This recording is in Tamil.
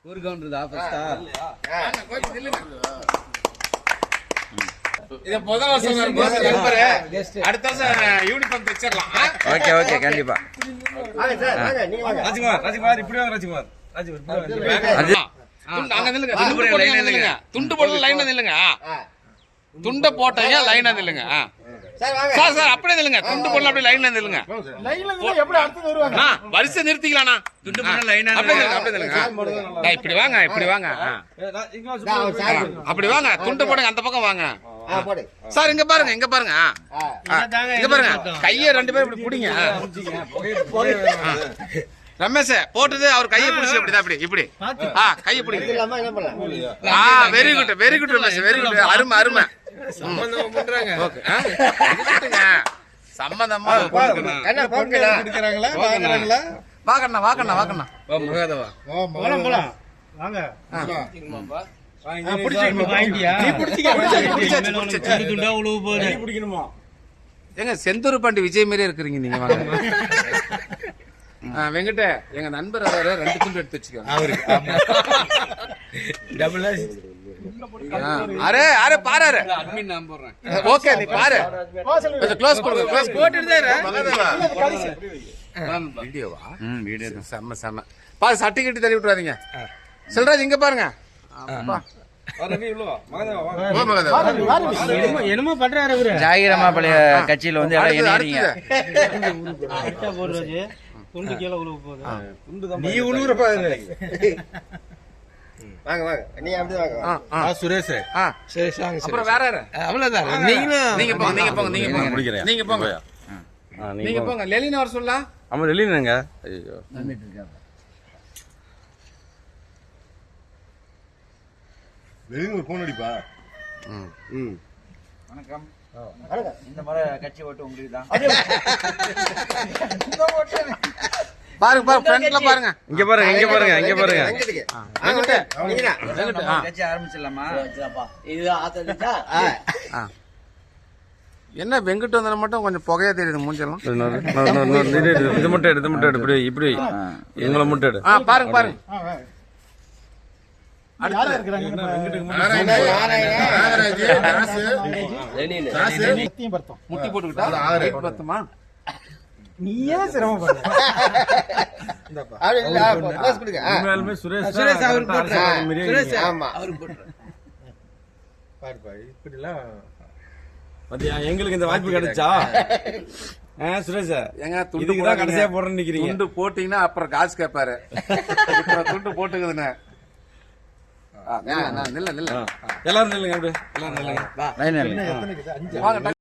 ஊர்கவுண்டர் ஆபஸ்டா இத முதல் வருஷம் நண்பரே அடுத்த வருஷம் யூனிஃபார்ம் தைச்சிரலாம். ஓகே ஓகே கண்டிப்பா. வாங்க சார் வாங்க நீங்க வாங்க. ராஜ்குமார் இப்படி வாங்க ராஜ்குமார். அங்க நில்லுங்க. துண்டு போடல லைனா நில்லுங்க. துண்ட போட்டீங்க லைனா நில்லுங்க. சார் வாங்க. சார் அப்படியே நில்லுங்க. துண்டு போடல அப்படியே லைனா நில்லுங்க. லைன்ல நின்னு எப்படி அடுத்து வருவாங்க? வரிசை நிறுத்திக்கலாம்ண்ணா. துண்டு போடல லைனா அப்படியே நில்லுங்க. இப்படி வாங்க இப்படி வாங்க. அப்படி வாங்க. துண்டு போடுங்க அந்த பக்கம் வாங்க. போடு. சார் இங்க பாருங்க இங்க பாருங்க. இங்க பாருங்க. கையை ரெண்டு பேரும் இப்படி புடிங்க. ரமேஷ் போட்டது அவர் கையை பிடிச்சி இப்படிதான் இப்படி இப்படி கையை பிடிங்க. இல்லாம என்ன பண்ணலாம்? Very good Ramesh very good. அருமை அருமை. சம்பந்தமா என்ன போக்கடா எடுக்கறாங்களா வாங்குறாங்களா? வாக்கண்ணா வாக்கண்ணா வாக்கண்ணா. மகாதவா போலாம் போலாம் வாங்க. எங்க செந்தூர் பாண்டி விஜய் மாதிரியே இருக்கிறீங்க நீங்க. வாங்க வெங்கட்ட எங்க நண்பர் அவரை 2 துண்டு எடுத்து வச்சுக்கோ. அரே அரே பாரு அட்மின் நான் போடுறேன். ஓகே நீ பாரு. க்ளோஸ் கொடுங்க. க்ளோஸ் போட்டுட்டே வீடியோவா? வீடியோ செம்ம செம்ம. பாரு சட்டி கட்டி தள்ளி விட்டுறாதீங்க. செல்ராஜ் இங்க பாருங்க. என்னமோ பண்றாரு அவரு. ஜாகிரமா பழைய கட்சியில வந்து எல்லாம் இணையறீங்க. துண்டு கீழ உழுவ போகுது. நீ உழுவுற பாரு. வாங்க வாங்க நீ அப்படியே வாங்க. சுரேஷ் சரி சாங்க. அப்புறம் வேற யாரு? அவ்வளவுதான். நீங்க போங்க நீங்க போங்க நீங்க போங்க முடிக்கிறேன். நீங்க போங்க நீங்க போங்க. லெலின் வர சொல்லலாம். ஆமா லெலினுங்க. ஐயோ வெளியூர் போன் அடிப்பா. வணக்கம். இந்த முறை கட்சி ஓட்டு உங்களுக்கு தான். பாருங்க பாருங்க ஃப்ரண்ட்ல பாருங்க. இங்க பாருங்க இங்க பாருங்க இங்க பாருங்க. கட்சி ஆரம்பிச்சிடலாமா? என்ன வெங்கட் வந்தன மட்டும் கொஞ்சம் புகையா தெரியுது மூஞ்செல்லாம். இது மட்டும் எடு இது மட்டும் எடு. இப்படி இப்படி எங்களை மட்டும் எடு. பாருங்க பாருங்க. முட்டி போட்டுக்கிட்டா நீயே சிரமப்படுற. சுரேஷ் அவர் போட்டுறாரு. ஆமா எங்களுக்கு இந்த வாய்ப்பு கிடைச்சா சுரேஷ் எங்க இதுக்கு தான் கடைசியா போடுறேன்னு நிக்கிறீங்க. துண்டு போட்டீங்கன்னா அப்புறம் காசு கேட்பாரு. அப்புறம் துண்டு போட்டுக்குதுன்னு நில்ல நில்ல எல்லாரும் நில்லுங்க. அப்படியே எல்லாரும் நில்லுங்க. வாங்க.